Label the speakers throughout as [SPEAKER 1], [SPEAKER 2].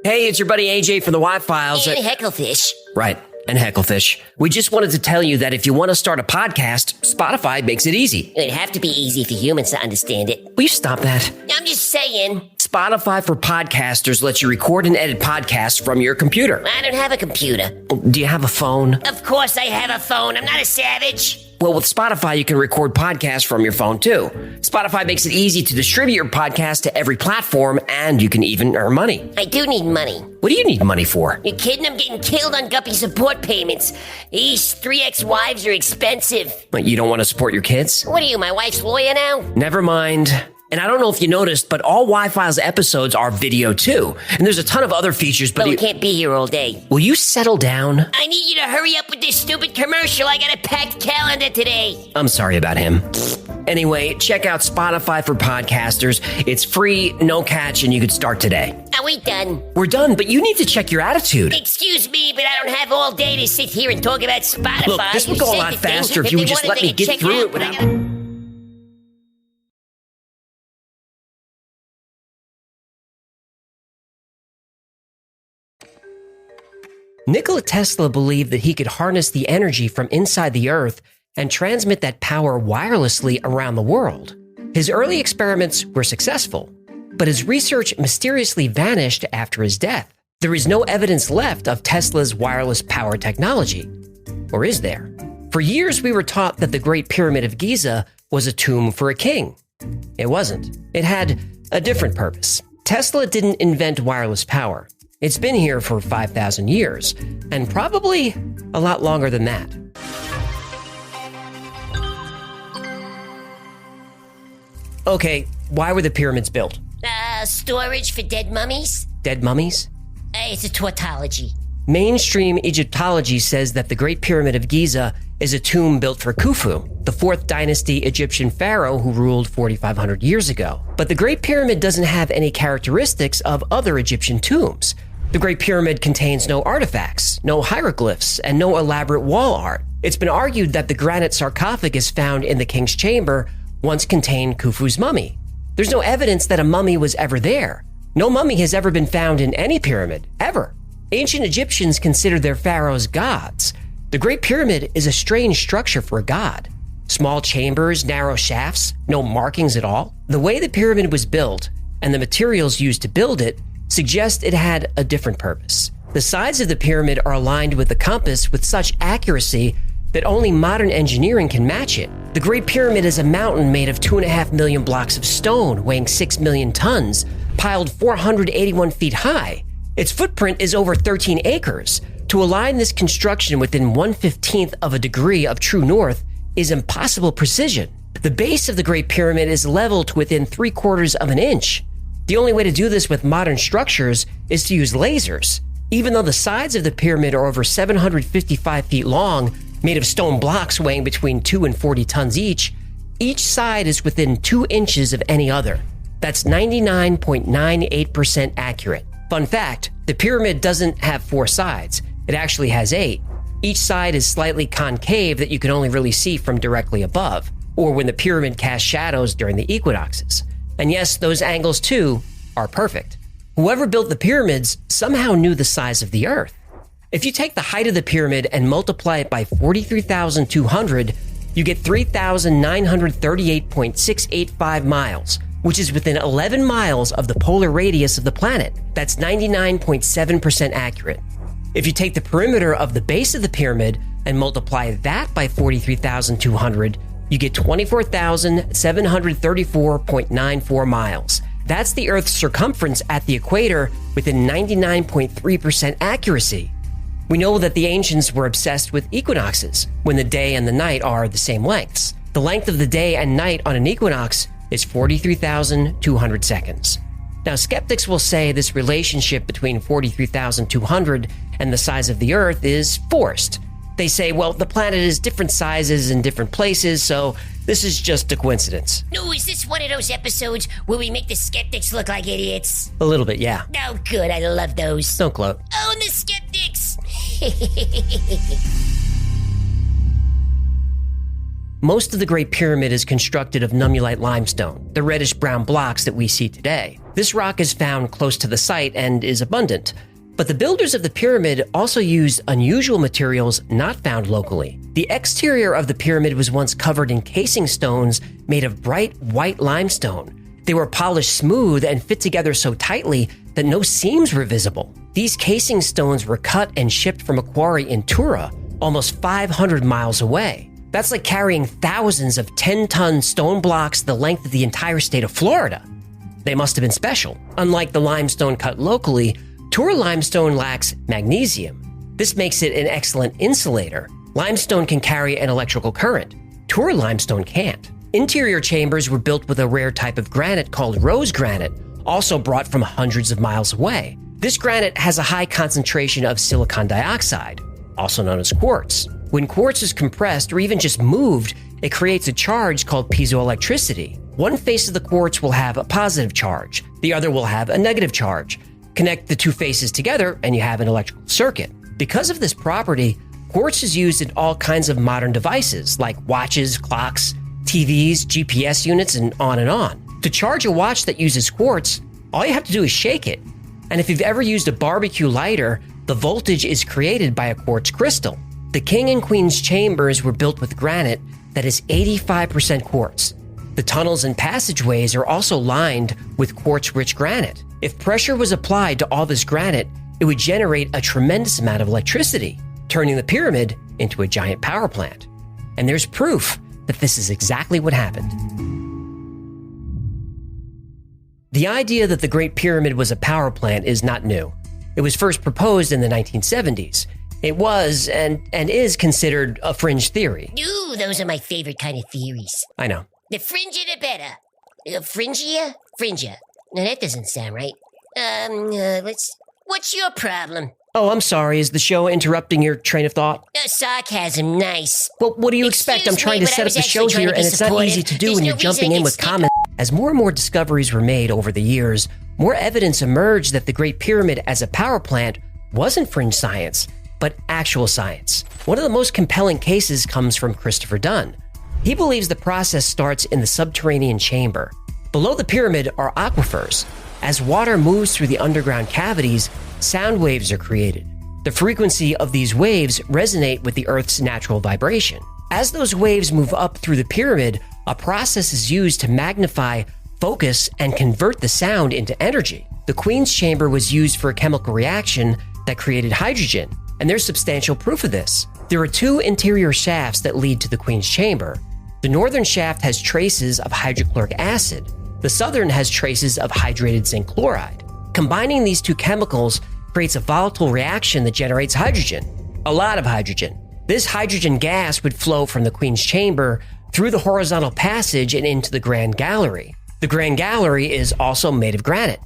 [SPEAKER 1] Hey, it's your buddy AJ from the Y-Files.
[SPEAKER 2] And Hecklefish.
[SPEAKER 1] Right, and Hecklefish. We just wanted to tell you that if you want to start a podcast, Spotify makes it easy.
[SPEAKER 2] It'd have to be easy for humans to understand it.
[SPEAKER 1] Will you stop that?
[SPEAKER 2] I'm just saying.
[SPEAKER 1] Spotify for podcasters lets you record and edit podcasts from your computer.
[SPEAKER 2] I don't have a computer.
[SPEAKER 1] Do you have a phone?
[SPEAKER 2] Of course I have a phone. I'm not a savage.
[SPEAKER 1] Well, with Spotify, you can record podcasts from your phone, too. Spotify makes it easy to distribute your podcast to every platform, and you can even earn money.
[SPEAKER 2] I do need money.
[SPEAKER 1] What do you need money for?
[SPEAKER 2] You kidding? I'm getting killed on Guppy support payments. These 3 ex-wives are expensive.
[SPEAKER 1] What, you don't want to support your kids?
[SPEAKER 2] What are you, my wife's lawyer now?
[SPEAKER 1] Never mind. And I don't know if you noticed, but all Y-Files episodes are video, too. And there's a ton of other features, but
[SPEAKER 2] we can't be here all day.
[SPEAKER 1] Will you settle down?
[SPEAKER 2] I need you to hurry up with this stupid commercial. I got a packed calendar today.
[SPEAKER 1] I'm sorry about him. Anyway, check out Spotify for podcasters. It's free, no catch, and you could start today.
[SPEAKER 2] Are we done?
[SPEAKER 1] We're done, but you need to check your attitude.
[SPEAKER 2] Excuse me, but I don't have all day to sit here and talk about Spotify.
[SPEAKER 1] Look, this would go a lot faster if you would just let me get through it without... Nikola Tesla believed that he could harness the energy from inside the Earth and transmit that power wirelessly around the world. His early experiments were successful, but his research mysteriously vanished after his death. There is no evidence left of Tesla's wireless power technology. Or is there? For years, we were taught that the Great Pyramid of Giza was a tomb for a king. It wasn't. It had a different purpose. Tesla didn't invent wireless power. It's been here for 5,000 years, and probably a lot longer than that. Okay, why were the pyramids built?
[SPEAKER 2] Storage for dead mummies?
[SPEAKER 1] Dead mummies?
[SPEAKER 2] It's a tautology.
[SPEAKER 1] Mainstream Egyptology says that the Great Pyramid of Giza is a tomb built for Khufu, the 4th dynasty Egyptian pharaoh who ruled 4,500 years ago. But the Great Pyramid doesn't have any characteristics of other Egyptian tombs. The Great Pyramid contains no artifacts, no hieroglyphs, and no elaborate wall art. It's been argued that the granite sarcophagus found in the king's chamber once contained Khufu's mummy. There's no evidence that a mummy was ever there. No mummy has ever been found in any pyramid, ever. Ancient Egyptians considered their pharaohs gods. The Great Pyramid is a strange structure for a god. Small chambers, narrow shafts, no markings at all. The way the pyramid was built and the materials used to build it suggest it had a different purpose. The sides of the pyramid are aligned with the compass with such accuracy that only modern engineering can match it. The Great Pyramid is a mountain made of 2.5 million blocks of stone weighing 6 million tons, piled 481 feet high. Its footprint is over 13 acres. To align this construction within 1/15th of a degree of true north is impossible precision. The base of the Great Pyramid is leveled to within 3/4 of an inch. The only way to do this with modern structures is to use lasers. Even though the sides of the pyramid are over 755 feet long, made of stone blocks weighing between 2 and 40 tons each side is within 2 inches of any other. That's 99.98% accurate. Fun fact, the pyramid doesn't have 4 sides. It actually has 8. Each side is slightly concave that you can only really see from directly above, or when the pyramid casts shadows during the equinoxes. And yes, those angles too are perfect. Whoever built the pyramids somehow knew the size of the Earth. If you take the height of the pyramid and multiply it by 43,200, you get 3,938.685 miles, which is within 11 miles of the polar radius of the planet. That's 99.7% accurate. If you take the perimeter of the base of the pyramid and multiply that by 43,200, you get 24,734.94 miles. That's the Earth's circumference at the equator within 99.3% accuracy. We know that the ancients were obsessed with equinoxes, when the day and the night are the same lengths. The length of the day and night on an equinox is 43,200 seconds. Now, skeptics will say this relationship between 43,200 and the size of the Earth is forced. They say, well, the planet is different sizes in different places, so this is just a coincidence.
[SPEAKER 2] No, is this one of those episodes where we make the skeptics look like idiots?
[SPEAKER 1] A little bit, yeah.
[SPEAKER 2] Oh, good. I love those.
[SPEAKER 1] Don't gloat.
[SPEAKER 2] Oh, the skeptics!
[SPEAKER 1] Most of the Great Pyramid is constructed of nummulite limestone, the reddish-brown blocks that we see today. This rock is found close to the site and is abundant. But the builders of the pyramid also used unusual materials not found locally. The exterior of the pyramid was once covered in casing stones made of bright white limestone. They were polished smooth and fit together so tightly that no seams were visible. These casing stones were cut and shipped from a quarry in Tura, almost 500 miles away. That's like carrying thousands of 10-ton stone blocks the length of the entire state of Florida. They must have been special. Unlike the limestone cut locally, Tura limestone lacks magnesium. This makes it an excellent insulator. Limestone can carry an electrical current. Tura limestone can't. Interior chambers were built with a rare type of granite called rose granite, also brought from hundreds of miles away. This granite has a high concentration of silicon dioxide, also known as quartz. When quartz is compressed or even just moved, it creates a charge called piezoelectricity. One face of the quartz will have a positive charge, the other will have a negative charge. Connect the two faces together and you have an electrical circuit. Because of this property, quartz is used in all kinds of modern devices like watches, clocks, TVs, GPS units, and on and on. To charge a watch that uses quartz, all you have to do is shake it. And if you've ever used a barbecue lighter, the voltage is created by a quartz crystal. The king and queen's chambers were built with granite that is 85% quartz. The tunnels and passageways are also lined with quartz-rich granite. If pressure was applied to all this granite, it would generate a tremendous amount of electricity, turning the pyramid into a giant power plant. And there's proof that this is exactly what happened. The idea that the Great Pyramid was a power plant is not new. It was first proposed in the 1970s. It was and is considered a fringe theory.
[SPEAKER 2] Ooh, those are my favorite kind of theories.
[SPEAKER 1] I know.
[SPEAKER 2] The fringier the better. Fringier? Fringia. No, that doesn't sound right. What's your problem?
[SPEAKER 1] Oh, I'm sorry. Is the show interrupting your train of thought?
[SPEAKER 2] Sarcasm, nice.
[SPEAKER 1] Well, what do you expect? I'm trying to set up the show here, and it's not easy to do when you're jumping in with comments. As more and more discoveries were made over the years, more evidence emerged that the Great Pyramid as a power plant wasn't fringe science, but actual science. One of the most compelling cases comes from Christopher Dunn. He believes the process starts in the subterranean chamber. Below the pyramid are aquifers. As water moves through the underground cavities, sound waves are created. The frequency of these waves resonate with the Earth's natural vibration. As those waves move up through the pyramid, a process is used to magnify, focus, and convert the sound into energy. The Queen's Chamber was used for a chemical reaction that created hydrogen, and there's substantial proof of this. There are two interior shafts that lead to the Queen's Chamber. The northern shaft has traces of hydrochloric acid. The southern has traces of hydrated zinc chloride. Combining these two chemicals creates a volatile reaction that generates hydrogen, a lot of hydrogen. This hydrogen gas would flow from the Queen's Chamber through the horizontal passage and into the Grand Gallery. The Grand Gallery is also made of granite.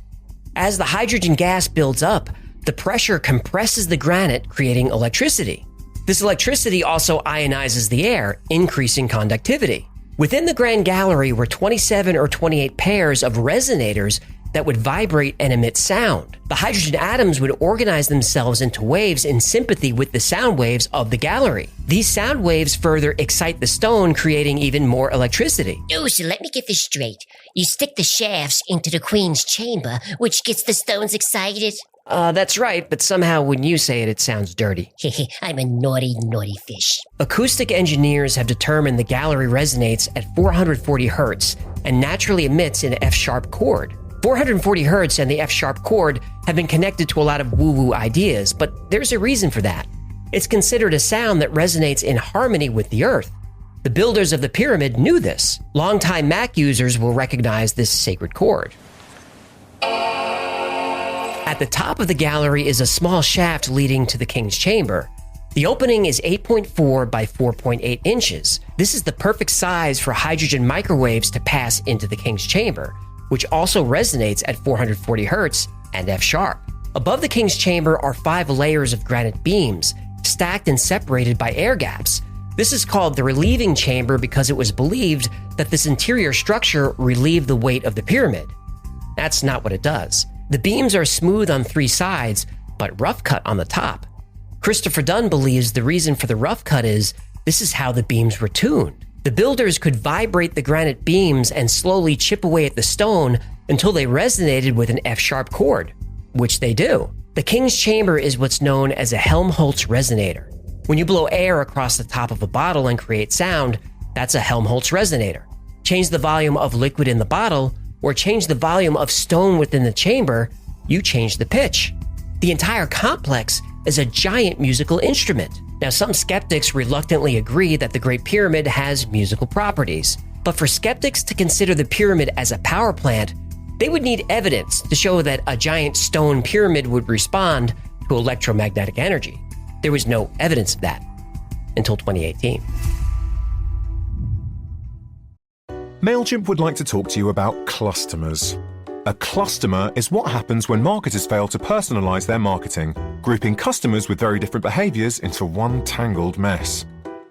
[SPEAKER 1] As the hydrogen gas builds up, the pressure compresses the granite, creating electricity. This electricity also ionizes the air, increasing conductivity. Within the Grand Gallery were 27 or 28 pairs of resonators that would vibrate and emit sound. The hydrogen atoms would organize themselves into waves in sympathy with the sound waves of the gallery. These sound waves further excite the stone, creating even more electricity.
[SPEAKER 2] Oh, so let me get this straight. You stick the shafts into the Queen's Chamber, which gets the stones excited?
[SPEAKER 1] That's right, but somehow when you say it, it sounds dirty.
[SPEAKER 2] I'm a naughty, naughty fish.
[SPEAKER 1] Acoustic engineers have determined the gallery resonates at 440 hertz and naturally emits an F-sharp chord. 440 hertz and the F-sharp chord have been connected to a lot of woo-woo ideas, but there's a reason for that. It's considered a sound that resonates in harmony with the Earth. The builders of the pyramid knew this. Longtime Mac users will recognize this sacred chord. At the top of the gallery is a small shaft leading to the King's Chamber. The opening is 8.4 by 4.8 inches. This is the perfect size for hydrogen microwaves to pass into the King's Chamber, which also resonates at 440 hertz and F-sharp. Above the King's Chamber are 5 layers of granite beams, stacked and separated by air gaps. This is called the relieving chamber because it was believed that this interior structure relieved the weight of the pyramid. That's not what it does. The beams are smooth on 3 sides, but rough cut on the top. Christopher Dunn believes the reason for the rough cut is this is how the beams were tuned. The builders could vibrate the granite beams and slowly chip away at the stone until they resonated with an F-sharp chord, which they do. The king's chamber is what's known as a Helmholtz resonator. When you blow air across the top of a bottle and create sound, that's a Helmholtz resonator. Change the volume of liquid in the bottle, or change the volume of stone within the chamber, you change the pitch. The entire complex is a giant musical instrument. Now, some skeptics reluctantly agree that the Great Pyramid has musical properties. But for skeptics to consider the pyramid as a power plant, they would need evidence to show that a giant stone pyramid would respond to electromagnetic energy. There was no evidence of that until 2018.
[SPEAKER 3] MailChimp would like to talk to you about clustomers. A cluster is what happens when marketers fail to personalize their marketing, grouping customers with very different behaviors into one tangled mess.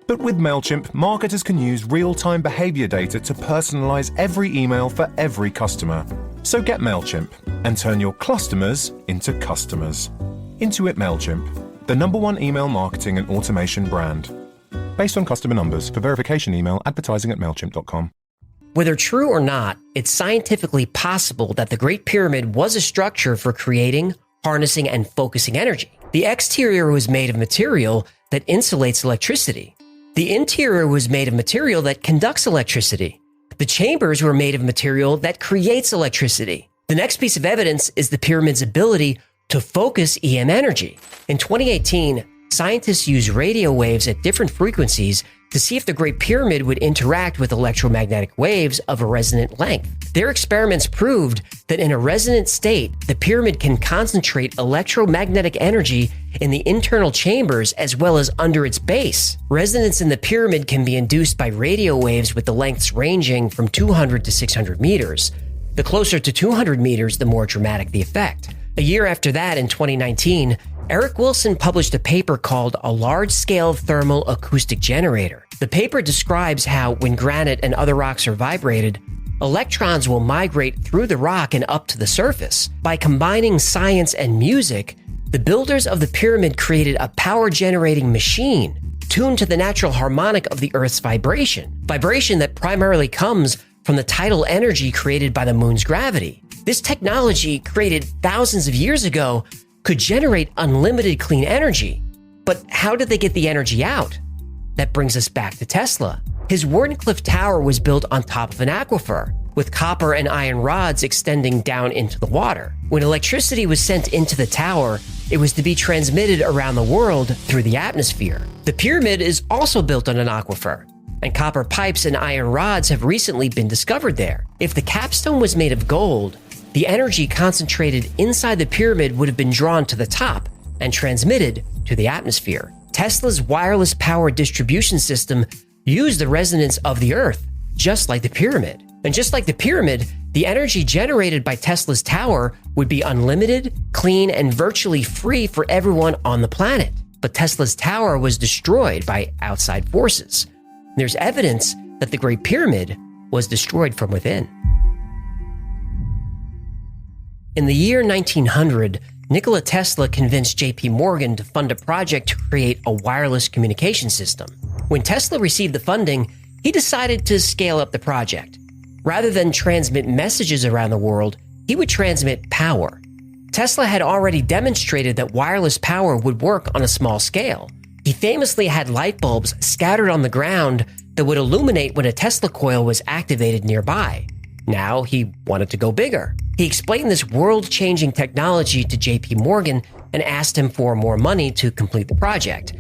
[SPEAKER 3] But with MailChimp, marketers can use real-time behavior data to personalize every email for every customer. So get MailChimp and turn your customers into customers. Intuit MailChimp, the #1 email marketing and automation brand. Based on customer numbers. For verification email, advertising at MailChimp.com.
[SPEAKER 1] Whether true or not, it's scientifically possible that the Great Pyramid was a structure for creating, harnessing, and focusing energy. The exterior was made of material that insulates electricity. The interior was made of material that conducts electricity. The chambers were made of material that creates electricity. The next piece of evidence is the pyramid's ability to focus EM energy. In 2018, scientists used radio waves at different frequencies to see if the Great Pyramid would interact with electromagnetic waves of a resonant length. Their experiments proved that in a resonant state, the pyramid can concentrate electromagnetic energy in the internal chambers as well as under its base. Resonance in the pyramid can be induced by radio waves with the lengths ranging from 200 to 600 meters. The closer to 200 meters, the more dramatic the effect. A year after that, in 2019, Eric Wilson published a paper called A Large-Scale Thermal Acoustic Generator. The paper describes how, when granite and other rocks are vibrated, electrons will migrate through the rock and up to the surface. By combining science and music, the builders of the pyramid created a power-generating machine tuned to the natural harmonic of the Earth's vibration that primarily comes from the tidal energy created by the moon's gravity. This technology, created thousands of years ago, could generate unlimited clean energy. But how did they get the energy out? That brings us back to Tesla. His Wardenclyffe Tower was built on top of an aquifer, with copper and iron rods extending down into the water. When electricity was sent into the tower, it was to be transmitted around the world through the atmosphere. The pyramid is also built on an aquifer, and copper pipes and iron rods have recently been discovered there. If the capstone was made of gold, the energy concentrated inside the pyramid would have been drawn to the top and transmitted to the atmosphere. Tesla's wireless power distribution system used the resonance of the Earth, just like the pyramid. And just like the pyramid, the energy generated by Tesla's tower would be unlimited, clean, and virtually free for everyone on the planet. But Tesla's tower was destroyed by outside forces. There's evidence that the Great Pyramid was destroyed from within. In the year 1900, Nikola Tesla convinced J.P. Morgan to fund a project to create a wireless communication system. When Tesla received the funding, he decided to scale up the project. Rather than transmit messages around the world, he would transmit power. Tesla had already demonstrated that wireless power would work on a small scale. He famously had light bulbs scattered on the ground that would illuminate when a Tesla coil was activated nearby. Now he wanted to go bigger. He explained this world-changing technology to J.P. Morgan and asked him for more money to complete the project.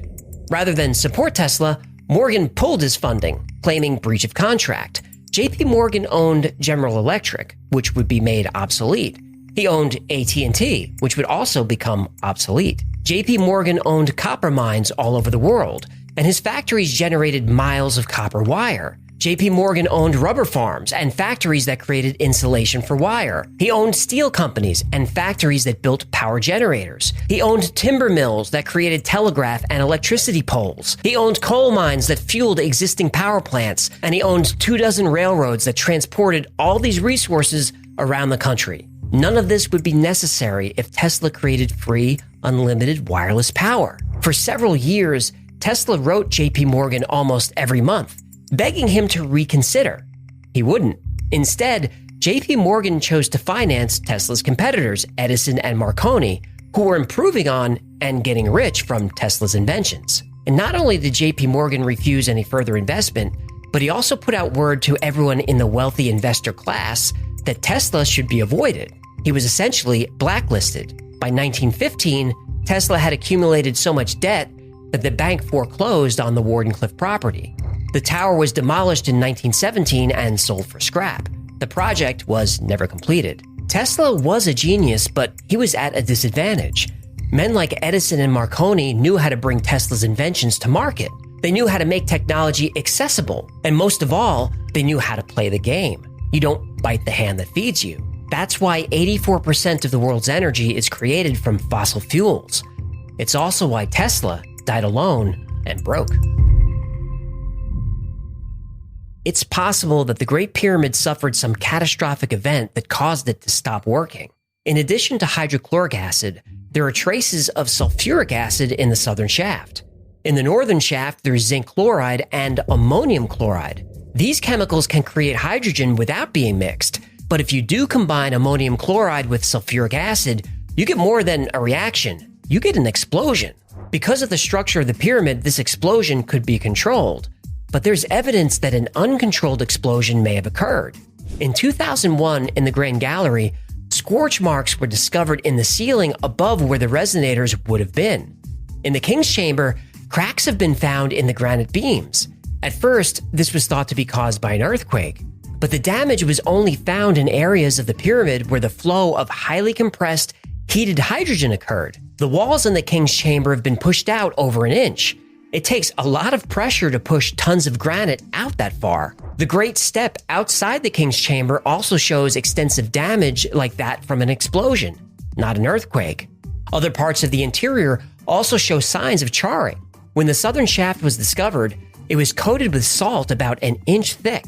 [SPEAKER 1] Rather than support Tesla, Morgan pulled his funding, claiming breach of contract. J.P. Morgan owned General Electric, which would be made obsolete. He owned AT&T, which would also become obsolete. J.P. Morgan owned copper mines all over the world, and his factories generated miles of copper wire. J.P. Morgan owned rubber farms and factories that created insulation for wire. He owned steel companies and factories that built power generators. He owned timber mills that created telegraph and electricity poles. He owned coal mines that fueled existing power plants. And he owned 24 railroads that transported all these resources around the country. None of this would be necessary if Tesla created free, unlimited wireless power. For several years, Tesla wrote J.P. Morgan almost every month. begging him to reconsider. He wouldn't. Instead, JP Morgan chose to finance Tesla's competitors, Edison and Marconi, who were improving on and getting rich from Tesla's inventions. And not only did JP Morgan refuse any further investment, but he also put out word to everyone in the wealthy investor class that Tesla should be avoided. He was essentially blacklisted. By 1915, Tesla had accumulated so much debt that the bank foreclosed on the Wardenclyffe property. The tower was demolished in 1917 and sold for scrap. The project was never completed. Tesla was a genius, but he was at a disadvantage. Men like Edison and Marconi knew how to bring Tesla's inventions to market. They knew how to make technology accessible. And most of all, they knew how to play the game. You don't bite the hand that feeds you. That's why 84% of the world's energy is created from fossil fuels. It's also why Tesla died alone and broke. It's possible that the Great Pyramid suffered some catastrophic event that caused it to stop working. In addition to hydrochloric acid, there are traces of sulfuric acid in the southern shaft. In the northern shaft, there's zinc chloride and ammonium chloride. These chemicals can create hydrogen without being mixed, but if you do combine ammonium chloride with sulfuric acid, you get more than a reaction. You get an explosion. Because of the structure of the pyramid, this explosion could be controlled, but there's evidence that an uncontrolled explosion may have occurred. In 2001, in the Grand Gallery, scorch marks were discovered in the ceiling above where the resonators would have been. In the King's Chamber, cracks have been found in the granite beams. At first, this was thought to be caused by an earthquake, but the damage was only found in areas of the pyramid where the flow of highly compressed, heated hydrogen occurred. The walls in the King's Chamber have been pushed out over an inch. It takes a lot of pressure to push tons of granite out that far. The Great Step outside the King's Chamber also shows extensive damage like that from an explosion, not an earthquake. Other parts of the interior also show signs of charring. When the southern shaft was discovered, it was coated with salt about an inch thick.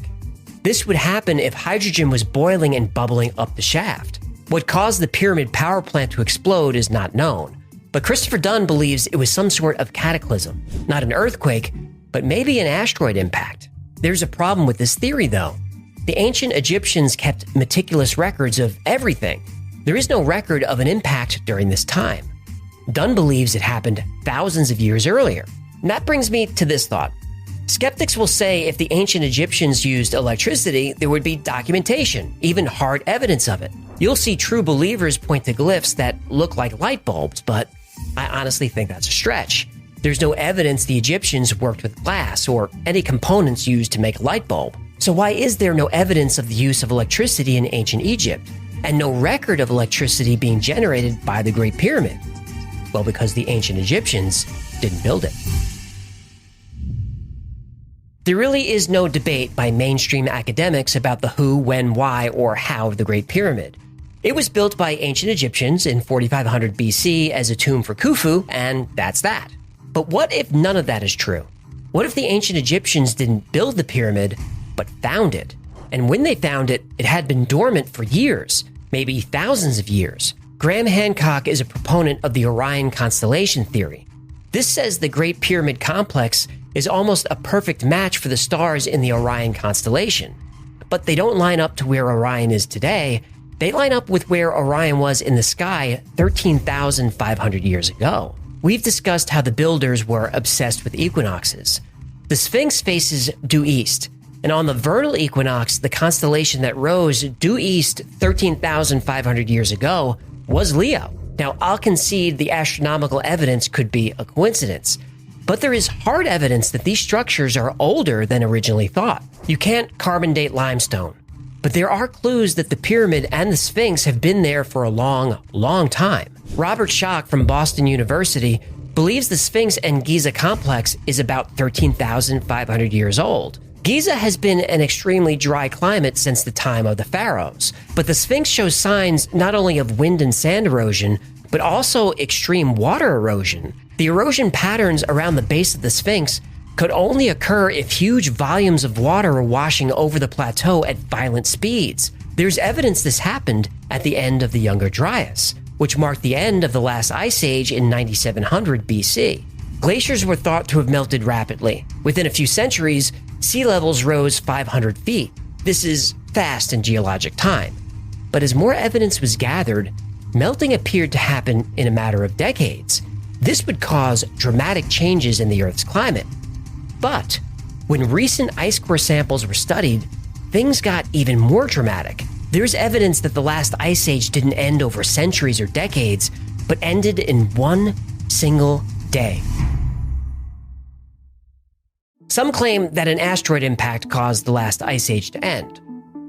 [SPEAKER 1] This would happen if hydrogen was boiling and bubbling up the shaft. What caused the pyramid power plant to explode is not known, but Christopher Dunn believes it was some sort of cataclysm, not an earthquake, but maybe an asteroid impact. There's a problem with this theory, though. The ancient Egyptians kept meticulous records of everything. There is no record of an impact during this time. Dunn believes it happened thousands of years earlier. And that brings me to this thought. Skeptics will say if the ancient Egyptians used electricity, there would be documentation, even hard evidence of it. You'll see true believers point to glyphs that look like light bulbs, but I honestly think that's a stretch. There's no evidence the Egyptians worked with glass or any components used to make a light bulb. So why is there no evidence of the use of electricity in ancient Egypt, and no record of electricity being generated by the Great Pyramid? Well, because the ancient Egyptians didn't build it. There really is no debate by mainstream academics about the who, when, why, or how of the Great Pyramid. It was built by ancient Egyptians in 4500 BC as a tomb for Khufu, and that's that. But what if none of that is true? What if the ancient Egyptians didn't build the pyramid, but found it? And when they found it, it had been dormant for years, maybe thousands of years. Graham Hancock is a proponent of the Orion constellation theory. This says the Great Pyramid complex is almost a perfect match for the stars in the Orion constellation. But they don't line up to where Orion is today. They line up with where Orion was in the sky 13,500 years ago. We've discussed how the builders were obsessed with equinoxes. The Sphinx faces due east, and on the vernal equinox, the constellation that rose due east 13,500 years ago was Leo. Now, I'll concede the astronomical evidence could be a coincidence, but there is hard evidence that these structures are older than originally thought. You can't carbon date limestone, but there are clues that the pyramid and the Sphinx have been there for a long, long time. Robert Schoch from Boston University believes the Sphinx and Giza complex is about 13,500 years old. Giza has been an extremely dry climate since the time of the pharaohs, but the Sphinx shows signs not only of wind and sand erosion, but also extreme water erosion. The erosion patterns around the base of the Sphinx could only occur if huge volumes of water are washing over the plateau at violent speeds. There's evidence this happened at the end of the Younger Dryas, which marked the end of the last ice age in 9700 BC. Glaciers were thought to have melted rapidly. Within a few centuries, sea levels rose 500 feet. This is fast in geologic time. But as more evidence was gathered, melting appeared to happen in a matter of decades. This would cause dramatic changes in the Earth's climate. But when recent ice core samples were studied, things got even more dramatic. There's evidence that the last ice age didn't end over centuries or decades, but ended in one single day. Some claim that an asteroid impact caused the last ice age to end.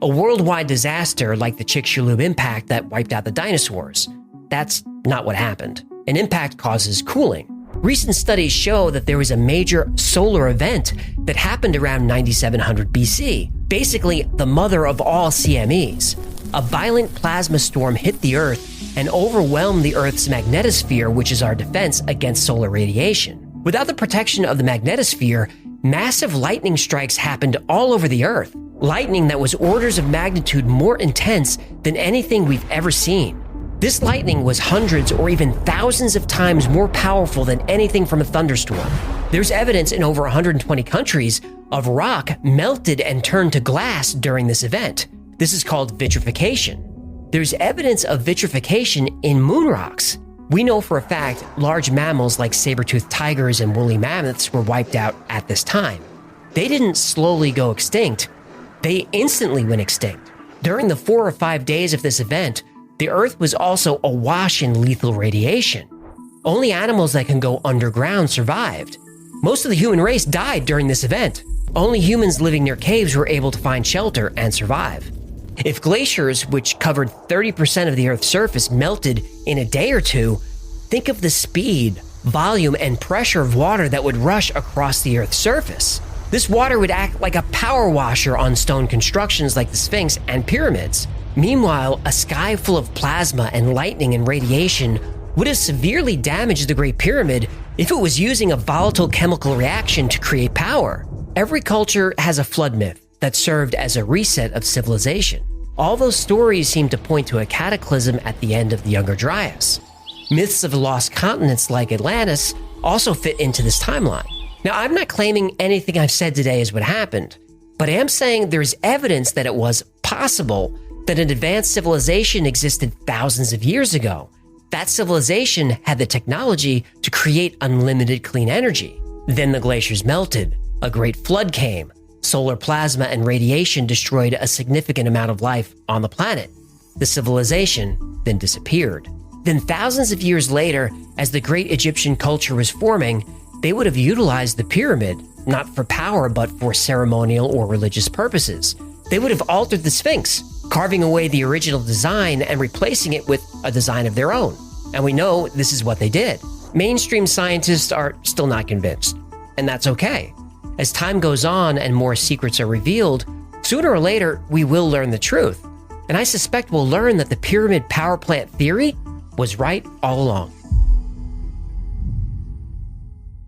[SPEAKER 1] A worldwide disaster like the Chicxulub impact that wiped out the dinosaurs. That's not what happened. An impact causes cooling. Recent studies show that there was a major solar event that happened around 9700 BC, basically the mother of all CMEs. A violent plasma storm hit the Earth and overwhelmed the Earth's magnetosphere, which is our defense against solar radiation. Without the protection of the magnetosphere, massive lightning strikes happened all over the Earth. Lightning that was orders of magnitude more intense than anything we've ever seen. This lightning was hundreds or even thousands of times more powerful than anything from a thunderstorm. There's evidence in over 120 countries of rock melted and turned to glass during this event. This is called vitrification. There's evidence of vitrification in moon rocks. We know for a fact large mammals like saber-toothed tigers and woolly mammoths were wiped out at this time. They didn't slowly go extinct. They instantly went extinct. During the 4 or 5 days of this event, the Earth was also awash in lethal radiation. Only animals that can go underground survived. Most of the human race died during this event. Only humans living near caves were able to find shelter and survive. If glaciers, which covered 30% of the Earth's surface, melted in a day or two, think of the speed, volume, and pressure of water that would rush across the Earth's surface. This water would act like a power washer on stone constructions like the Sphinx and pyramids. Meanwhile, a sky full of plasma and lightning and radiation would have severely damaged the Great Pyramid if it was using a volatile chemical reaction to create power. Every culture has a flood myth that served as a reset of civilization. All those stories seem to point to a cataclysm at the end of the Younger Dryas. Myths of lost continents like Atlantis also fit into this timeline. Now, I'm not claiming anything I've said today is what happened, but I am saying there's evidence that it was possible that an advanced civilization existed thousands of years ago. That civilization had the technology to create unlimited clean energy. Then the glaciers melted, a great flood came, solar plasma and radiation destroyed a significant amount of life on the planet. The civilization then disappeared. Then thousands of years later, as the great Egyptian culture was forming, they would have utilized the pyramid, not for power but for ceremonial or religious purposes. They would have altered the Sphinx, carving away the original design and replacing it with a design of their own. And we know this is what they did. Mainstream scientists are still not convinced, and that's okay. As time goes on and more secrets are revealed, sooner or later we will learn the truth. And I suspect we'll learn that the pyramid power plant theory was right all along.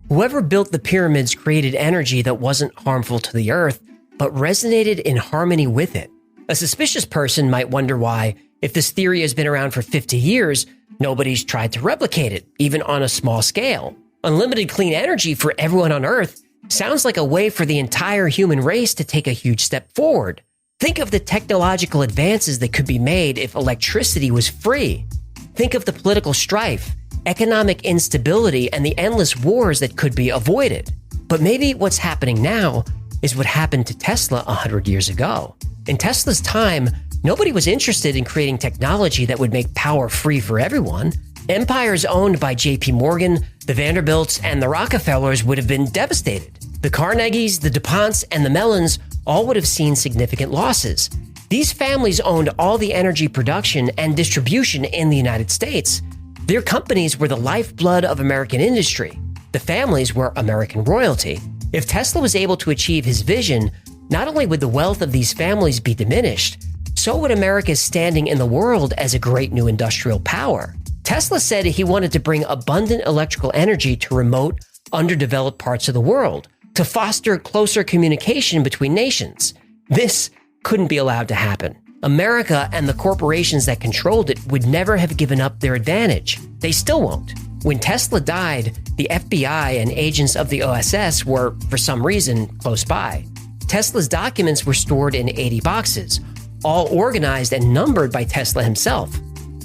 [SPEAKER 1] Whoever built the pyramids created energy that wasn't harmful to the Earth, but resonated in harmony with it. A suspicious person might wonder why, if this theory has been around for 50 years, nobody's tried to replicate it, even on a small scale. Unlimited clean energy for everyone on Earth sounds like a way for the entire human race to take a huge step forward. Think of the technological advances that could be made if electricity was free. Think of the political strife, economic instability, and the endless wars that could be avoided. But maybe what's happening now is what happened to Tesla 100 years ago. In Tesla's time, nobody was interested in creating technology that would make power free for everyone. Empires owned by JP Morgan, the Vanderbilts, and the Rockefellers would have been devastated. The Carnegies, the DuPonts, and the Mellons all would have seen significant losses. These families owned all the energy production and distribution in the United States. Their companies were the lifeblood of American industry. The families were American royalty. If Tesla was able to achieve his vision, not only would the wealth of these families be diminished, so would America's standing in the world as a great new industrial power. Tesla said he wanted to bring abundant electrical energy to remote, underdeveloped parts of the world to foster closer communication between nations. This couldn't be allowed to happen. America and the corporations that controlled it would never have given up their advantage. They still won't. When Tesla died, the FBI and agents of the OSS were, for some reason, close by. Tesla's documents were stored in 80 boxes, all organized and numbered by Tesla himself.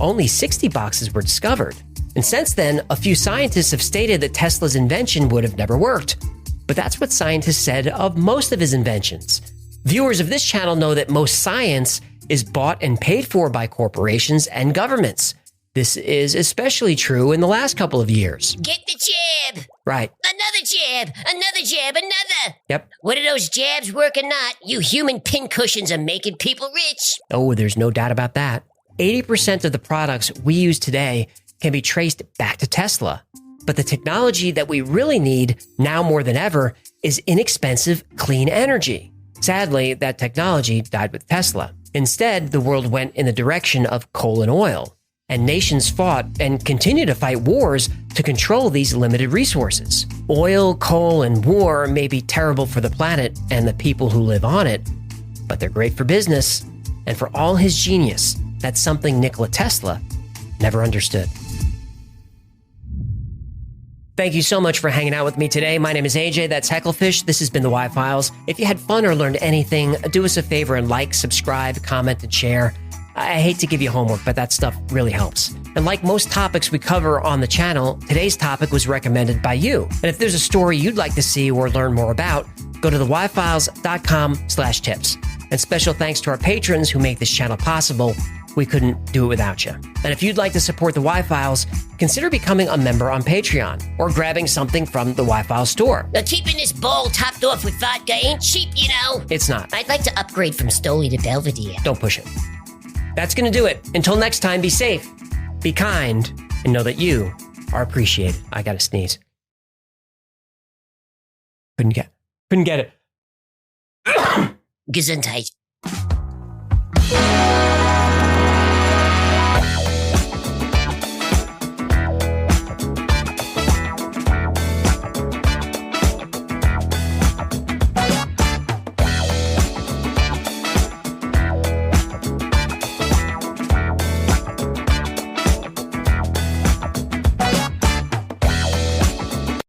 [SPEAKER 1] Only 60 boxes were discovered. And since then, a few scientists have stated that Tesla's invention would have never worked. But that's what scientists said of most of his inventions. Viewers of this channel know that most science is bought and paid for by corporations and governments. This is especially true in the last couple of years.
[SPEAKER 2] Get the jab!
[SPEAKER 1] Right.
[SPEAKER 2] Another jab! Another jab! Another!
[SPEAKER 1] Yep.
[SPEAKER 2] Whether those jabs work or not, you human pincushions are making people rich.
[SPEAKER 1] Oh, there's no doubt about that. 80% of the products we use today can be traced back to Tesla. But the technology that we really need, now more than ever, is inexpensive, clean energy. Sadly, that technology died with Tesla. Instead, the world went in the direction of coal and oil. And nations fought and continue to fight wars to control these limited resources. Oil, coal, and war may be terrible for the planet and the people who live on it, but they're great for business. And for all his genius, that's something Nikola Tesla never understood. Thank you so much for hanging out with me today. My name is AJ, that's Hecklefish. This has been the Y-Files. If you had fun or learned anything, do us a favor and like, subscribe, comment, and share. I hate to give you homework, but that stuff really helps. And like most topics we cover on the channel, today's topic was recommended by you. And if there's a story you'd like to see or learn more about, go to theyfiles.com/tips. And special thanks to our patrons who make this channel possible. We couldn't do it without you. And if you'd like to support the Y-Files, consider becoming a member on Patreon or grabbing something from the Y-Files store.
[SPEAKER 2] Now, keeping this bowl topped off with vodka ain't cheap, you know.
[SPEAKER 1] It's not.
[SPEAKER 2] I'd like to upgrade from Stoli to Belvedere.
[SPEAKER 1] Don't push it. That's going to do it. Until next time, be safe, be kind, and know that you are appreciated. I got to sneeze. Couldn't get it.
[SPEAKER 2] Gesundheit.